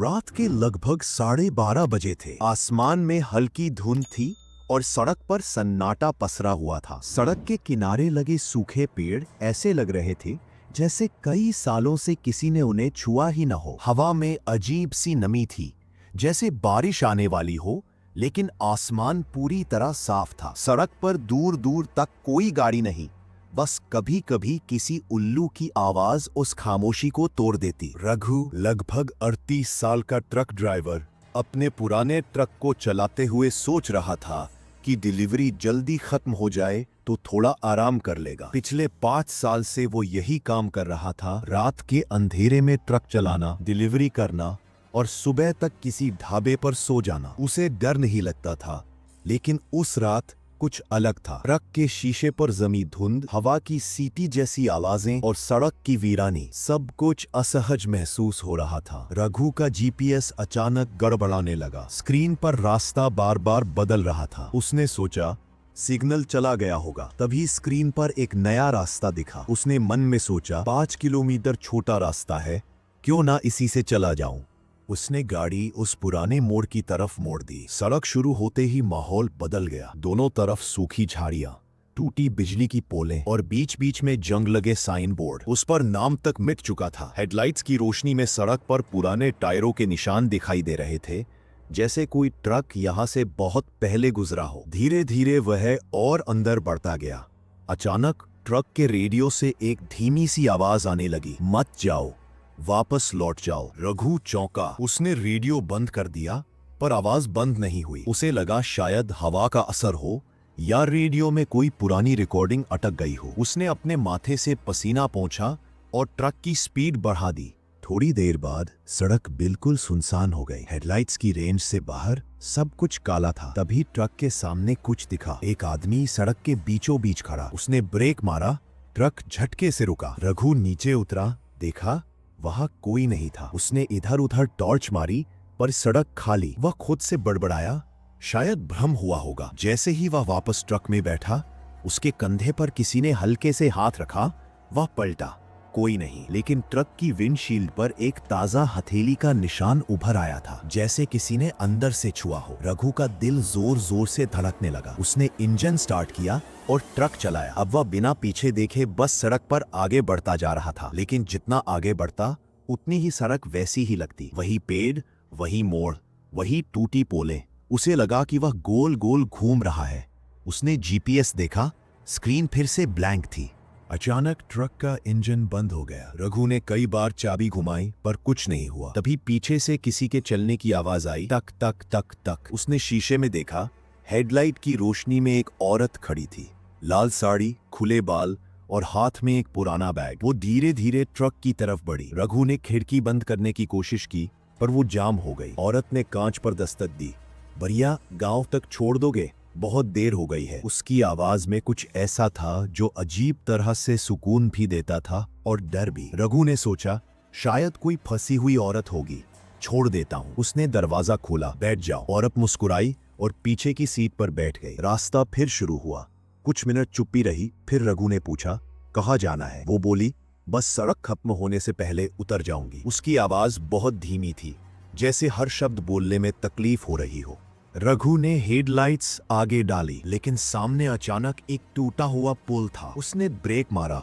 रात के लगभग 12:30 बजे थे। आसमान में हल्की धुंध थी और सड़क पर सन्नाटा पसरा हुआ था। सड़क के किनारे लगे सूखे पेड़ ऐसे लग रहे थे जैसे कई सालों से किसी ने उन्हें छुआ ही न हो। हवा में अजीब सी नमी थी, जैसे बारिश आने वाली हो, लेकिन आसमान पूरी तरह साफ था। सड़क पर दूर दूर तक कोई गाड़ी नहीं, बस कभी कभी किसी उल्लू की आवाज उस खामोशी को तोड़ देती। रघु, लगभग 38 साल का ट्रक ड्राइवर, अपने पुराने ट्रक को चलाते हुए सोच रहा था कि डिलीवरी जल्दी खत्म हो जाए तो थोड़ा आराम कर लेगा। पिछले 5 साल से वो यही काम कर रहा था, रात के अंधेरे में ट्रक चलाना, डिलीवरी करना और सुबह तक किसी ढाबे पर सो जाना। उसे डर नहीं लगता था, लेकिन उस रात कुछ अलग था। ट्रक के शीशे पर जमी धुंध, हवा की सीटी जैसी आवाजें और सड़क की वीरानी, सब कुछ असहज महसूस हो रहा था। रघु का जीपीएस अचानक गड़बड़ाने लगा। स्क्रीन पर रास्ता बार बार बदल रहा था। उसने सोचा सिग्नल चला गया होगा। तभी स्क्रीन पर एक नया रास्ता दिखा। उसने मन में सोचा 5 किलोमीटर छोटा रास्ता है, क्यों ना इसी से चला जाऊं। उसने गाड़ी उस पुराने मोड़ की तरफ मोड़ दी। सड़क शुरू होते ही माहौल बदल गया। दोनों तरफ सूखी झाड़ियां, टूटी बिजली की पोलें और बीच बीच में जंग लगे साइन बोर्ड। उस पर नाम तक मिट चुका था। हेडलाइट्स की रोशनी में सड़क पर पुराने टायरों के निशान दिखाई दे रहे थे, जैसे कोई ट्रक यहां से बहुत पहले गुजरा हो। धीरे धीरे वह और अंदर बढ़ता गया। अचानक ट्रक के रेडियो से एक धीमी सी आवाज आने लगी, मत जाओ, वापस लौट जाओ। रघु चौंका। उसने रेडियो बंद कर दिया, पर आवाज बंद नहीं हुई। उसे लगा शायद हवा का असर हो या रेडियो में कोई पुरानी रिकॉर्डिंग अटक गई हो। उसने अपने माथे से पसीना पोंछा और ट्रक की स्पीड बढ़ा दी। थोड़ी देर बाद सड़क बिल्कुल सुनसान हो गई। हेडलाइट्स की रेंज से बाहर सब कुछ काला था। तभी ट्रक के सामने कुछ दिखा। एक आदमी सड़क के बीचों बीच खड़ा। उसने ब्रेक मारा, ट्रक झटके से रुका। रघु नीचे उतरा, देखा वहां कोई नहीं था। उसने इधर उधर टॉर्च मारी, पर सड़क खाली। वह खुद से बड़बड़ाया, शायद भ्रम हुआ होगा। जैसे ही वह वापस ट्रक में बैठा, उसके कंधे पर किसी ने हल्के से हाथ रखा। वह पलटा, कोई नहीं, लेकिन ट्रक की विंडशील्ड पर एक ताजा हथेली का निशान उभर आया था, जैसे किसी ने अंदर से छुआ हो। रघु का दिल जोर जोर से धड़कने लगा। उसने इंजन स्टार्ट किया और ट्रक चलाया। अब वह बिना पीछे देखे बस सड़क पर आगे बढ़ता जा रहा था, लेकिन जितना आगे बढ़ता उतनी ही सड़क वैसी ही लगती। वही पेड़, वही मोड़, वही टूटी पोलें। उसे लगा कि वह गोल गोल घूम रहा है। उसने जीपीएस देखा, स्क्रीन फिर से ब्लैंक थी। अचानक ट्रक का इंजन बंद हो गया। रघु ने कई बार चाबी घुमाई, पर कुछ नहीं हुआ। तभी पीछे से किसी के चलने की आवाज आई, टक टक टक टक। उसने शीशे में देखा, हेडलाइट की रोशनी में एक औरत खड़ी थी। लाल साड़ी, खुले बाल और हाथ में एक पुराना बैग। वो धीरे धीरे ट्रक की तरफ बढ़ी। रघु ने खिड़की बंद करने की कोशिश की, पर वो जाम हो गई। औरत ने कांच पर दस्तक दी, भैया गांव तक छोड़ दोगे, बहुत देर हो गई है। उसकी आवाज में कुछ ऐसा था जो अजीब तरह से सुकून भी देता था और डर भी। रघु ने सोचा शायद कोई फंसी हुई औरत होगी, छोड़ देता हूँ। उसने दरवाजा खोला, बैठ जाओ। औरत मुस्कुराई और पीछे की सीट पर बैठ गई। रास्ता फिर शुरू हुआ। कुछ मिनट चुप्पी रही, फिर रघु ने पूछा, कहाँ जाना है? वो बोली, बस सड़क खत्म होने से पहले उतर जाऊंगी। उसकी आवाज बहुत धीमी थी, जैसे हर शब्द बोलने में तकलीफ हो रही हो। रघु ने हेडलाइट्स आगे डाली, लेकिन सामने अचानक एक टूटा हुआ पुल था। उसने ब्रेक मारा,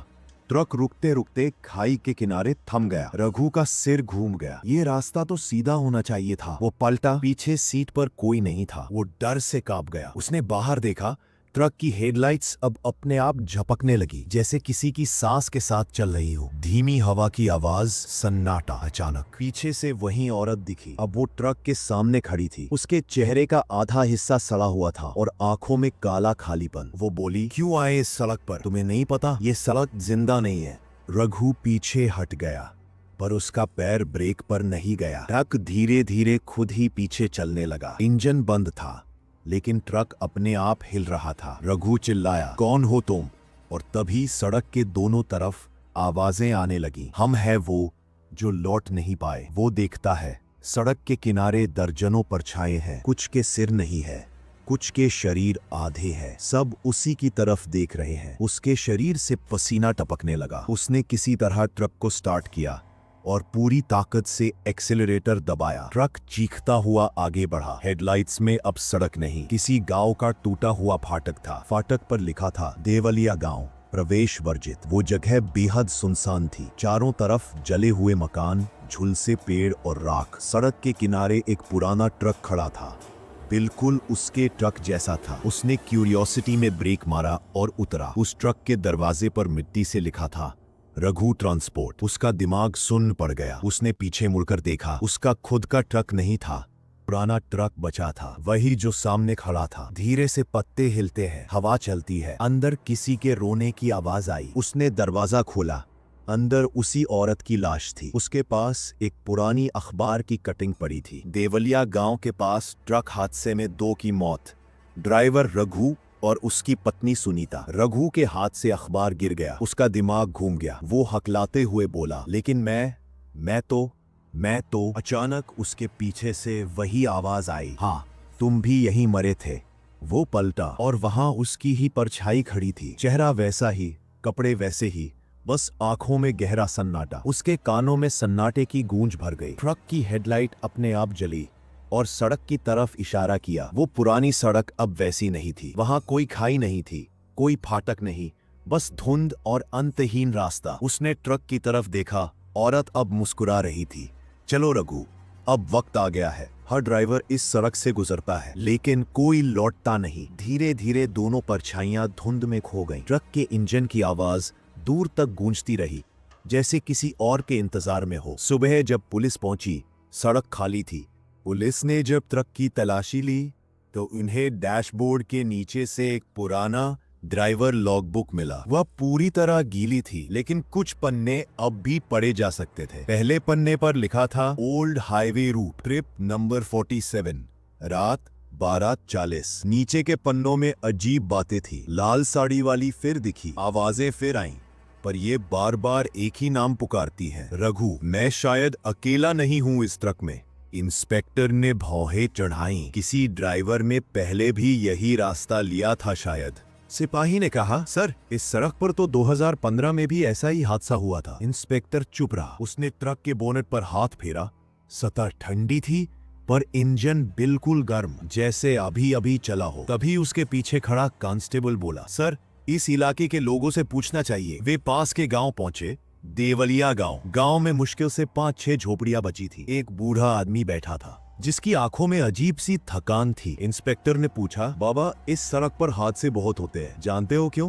ट्रक रुकते रुकते खाई के किनारे थम गया। रघु का सिर घूम गया। ये रास्ता तो सीधा होना चाहिए था। वो पलटा, पीछे सीट पर कोई नहीं था। वो डर से कांप गया। उसने बाहर देखा, ट्रक की हेडलाइट्स अब अपने आप झपकने लगी, जैसे किसी की सांस के साथ चल रही हो। धीमी हवा की आवाज, सन्नाटा। अचानक पीछे से वही औरत दिखी। अब वो ट्रक के सामने खड़ी थी। उसके चेहरे का आधा हिस्सा सड़ा हुआ था और आंखों में काला खालीपन। वो बोली, क्यों आए इस सड़क पर? तुम्हें नहीं पता ये सड़क जिंदा नहीं है? रघु पीछे हट गया, पर उसका पैर ब्रेक पर नहीं गया। ट्रक धीरे धीरे खुद ही पीछे चलने लगा। इंजन बंद था, लेकिन ट्रक अपने आप हिल रहा था। रघु चिल्लाया, कौन हो तुम? और तभी सड़क के दोनों तरफ आवाजें आने लगी। हम है वो जो लौट नहीं पाए। वो देखता है, सड़क के किनारे दर्जनों परछाएं हैं। कुछ के सिर नहीं है, कुछ के शरीर आधे हैं। सब उसी की तरफ देख रहे हैं। उसके शरीर से पसीना टपकने लगा। उसने किसी तरह ट्रक को स्टार्ट किया, और पूरी ताकत से एक्सेलरेटर दबाया। ट्रक चीखता हुआ आगे बढ़ा। हेडलाइट्स में अब सड़क नहीं, किसी गांव का टूटा हुआ फाटक था। फाटक पर लिखा था देवलिया गांव, प्रवेश वर्जित। वो जगह बेहद सुनसान थी। चारों तरफ जले हुए मकान, झुलसे पेड़ और राख। सड़क के किनारे एक पुराना ट्रक खड़ा था, बिल्कुल उसके ट्रक जैसा था। उसने क्यूरियोसिटी में ब्रेक मारा और उतरा। उस ट्रक के दरवाजे पर मिट्टी से लिखा था रघु ट्रांसपोर्ट। उसका दिमाग सुन्न पड़ गया। उसने पीछे मुड़कर देखा। उसका खुद का ट्रक नहीं था, पुराना ट्रक बचा था, वही जो सामने खड़ा था। धीरे से पत्ते हिलते हैं, हवा चलती है। अंदर किसी के रोने की आवाज आई। उसने दरवाजा खोला। अंदर उसी औरत की लाश थी। उसके पास एक पुरानी अखबार की कटिंग पड़ी थी। देवलिया गांव के पास ट्रक हादसे में 2 की मौत, ड्राइवर रघु और उसकी पत्नी सुनीता। रघु के हाथ से अखबार गिर गया। उसका दिमाग घूम गया। वो हकलाते हुए बोला, लेकिन मैं तो। अचानक उसके पीछे से वही आवाज आई, हाँ तुम भी यहीं मरे थे। वो पलटा और वहां उसकी ही परछाई खड़ी थी। चेहरा वैसा ही, कपड़े वैसे ही, बस आंखों में गहरा सन्नाटा। उसके कानों में सन्नाटे की गूंज भर गई। ट्रक की हेडलाइट अपने आप जली और सड़क की तरफ इशारा किया। वो पुरानी सड़क अब वैसी नहीं थी। वहां कोई खाई नहीं थी, कोई फाटक नहीं, बस धुंध और अंतहीन रास्ता। उसने ट्रक की तरफ देखा। औरत अब मुस्कुरा रही थी। चलो रघु, अब वक्त आ गया है। हर ड्राइवर इस सड़क से गुजरता है, लेकिन कोई लौटता नहीं। धीरे धीरे दोनों परछाइयां धुंध में खो गईं। ट्रक के इंजन की आवाज दूर तक गूंजती रही, जैसे किसी और के इंतजार में हो। सुबह जब पुलिस पहुंची, सड़क खाली थी। पुलिस ने जब ट्रक की तलाशी ली तो उन्हें डैशबोर्ड के नीचे से एक पुराना ड्राइवर लॉगबुक मिला। वह पूरी तरह गीली थी, लेकिन कुछ पन्ने अब भी पढ़े जा सकते थे। पहले पन्ने पर लिखा था old highway route, trip number 47, रात 12:40। नीचे के पन्नों में अजीब बातें थी। लाल साड़ी वाली फिर दिखी, आवाजें फिर आईं, पर ये बार बार एक ही नाम पुकारती है, रघु। मैं शायद अकेला नहीं हूँ इस ट्रक में। इंस्पेक्टर ने भौहें चढ़ाई। किसी ड्राइवर में पहले भी यही रास्ता लिया था शायद। सिपाही ने कहा, सर इस सड़क पर तो 2015 में भी ऐसा ही हादसा हुआ था। इंस्पेक्टर चुप रहा। उसने ट्रक के बोनेट पर हाथ फेरा। सतह ठंडी थी, पर इंजन बिल्कुल गर्म, जैसे अभी अभी चला हो। तभी उसके पीछे खड़ा कांस्टेबल बोला, सर इस इलाके के लोगों से पूछना चाहिए। वे पास के गांव पहुंचे, देवलिया गांव। गांव में मुश्किल से 5-6 झोपड़ियां बची थी। एक बूढ़ा आदमी बैठा था, जिसकी आंखों में अजीब सी थकान थी। इंस्पेक्टर ने पूछा, बाबा इस सड़क पर हादसे बहुत होते हैं, जानते हो क्यों?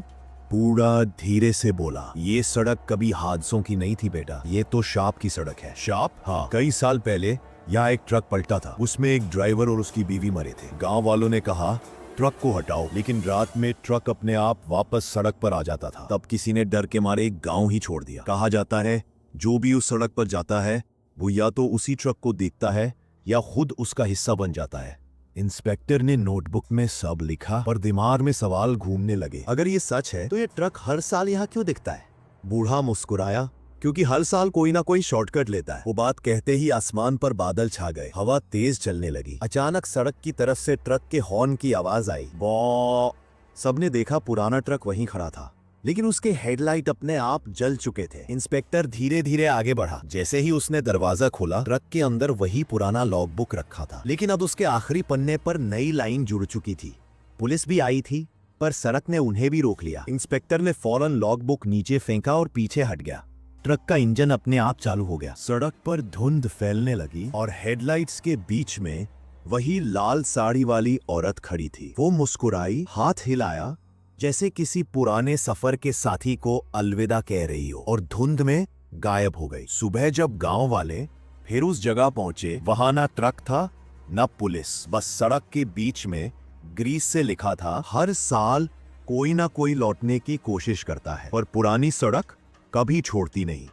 बूढ़ा धीरे से बोला, ये सड़क कभी हादसों की नहीं थी बेटा, ये तो शाप की सड़क है। शाप? हाँ, कई साल पहले यहाँ एक ट्रक पलटा था। उसमें एक ड्राइवर और उसकी बीवी मरे थे। गांव वालों ने कहा ट्रक को हटाओ, लेकिन रात में ट्रक अपने आप वापस सड़क पर आ जाता था। तब किसी ने डर के मारे गांव ही छोड़ दिया। कहा जाता है जो भी उस सड़क पर जाता है वो या तो उसी ट्रक को देखता है या खुद उसका हिस्सा बन जाता है। इंस्पेक्टर ने नोटबुक में सब लिखा, पर दिमाग में सवाल घूमने लगे। अगर ये सच है तो ये ट्रक हर साल यहाँ क्यों दिखता है? बूढ़ा मुस्कुराया, क्योंकि हर साल कोई ना कोई शॉर्टकट लेता है। वो बात कहते ही आसमान पर बादल छा गए। हवा तेज चलने लगी। अचानक सड़क की तरफ से ट्रक के हॉर्न की आवाज आई, बॉ। सबने देखा पुराना ट्रक वहीं खड़ा था, लेकिन उसके हेडलाइट अपने आप जल चुके थे। इंस्पेक्टर धीरे धीरे आगे बढ़ा। जैसे ही उसने दरवाजा खोला, ट्रक के अंदर वही पुराना लॉगबुक रखा था, लेकिन अब उसके आखिरी पन्ने पर नई लाइन जुड़ चुकी थी। पुलिस भी आई थी, पर सड़क ने उन्हें भी रोक लिया। इंस्पेक्टर ने फौरन लॉगबुक नीचे फेंका और पीछे हट गया। ट्रक का इंजन अपने आप चालू हो गया। सड़क पर धुंध फैलने लगी और हेडलाइट्स के बीच में वही लाल साड़ी वाली औरत खड़ी थी। वो मुस्कुराई, हाथ हिलाया, जैसे किसी पुराने सफर के साथी को अलविदा कह रही हो, और धुंध में गायब हो गई। सुबह जब गांव वाले फिर उस जगह पहुंचे, वहां ना ट्रक था न पुलिस, बस सड़क के बीच में ग्रीस से लिखा था, हर साल कोई ना कोई लौटने की कोशिश करता है, पर पुरानी सड़क कभी छोड़ती नहीं।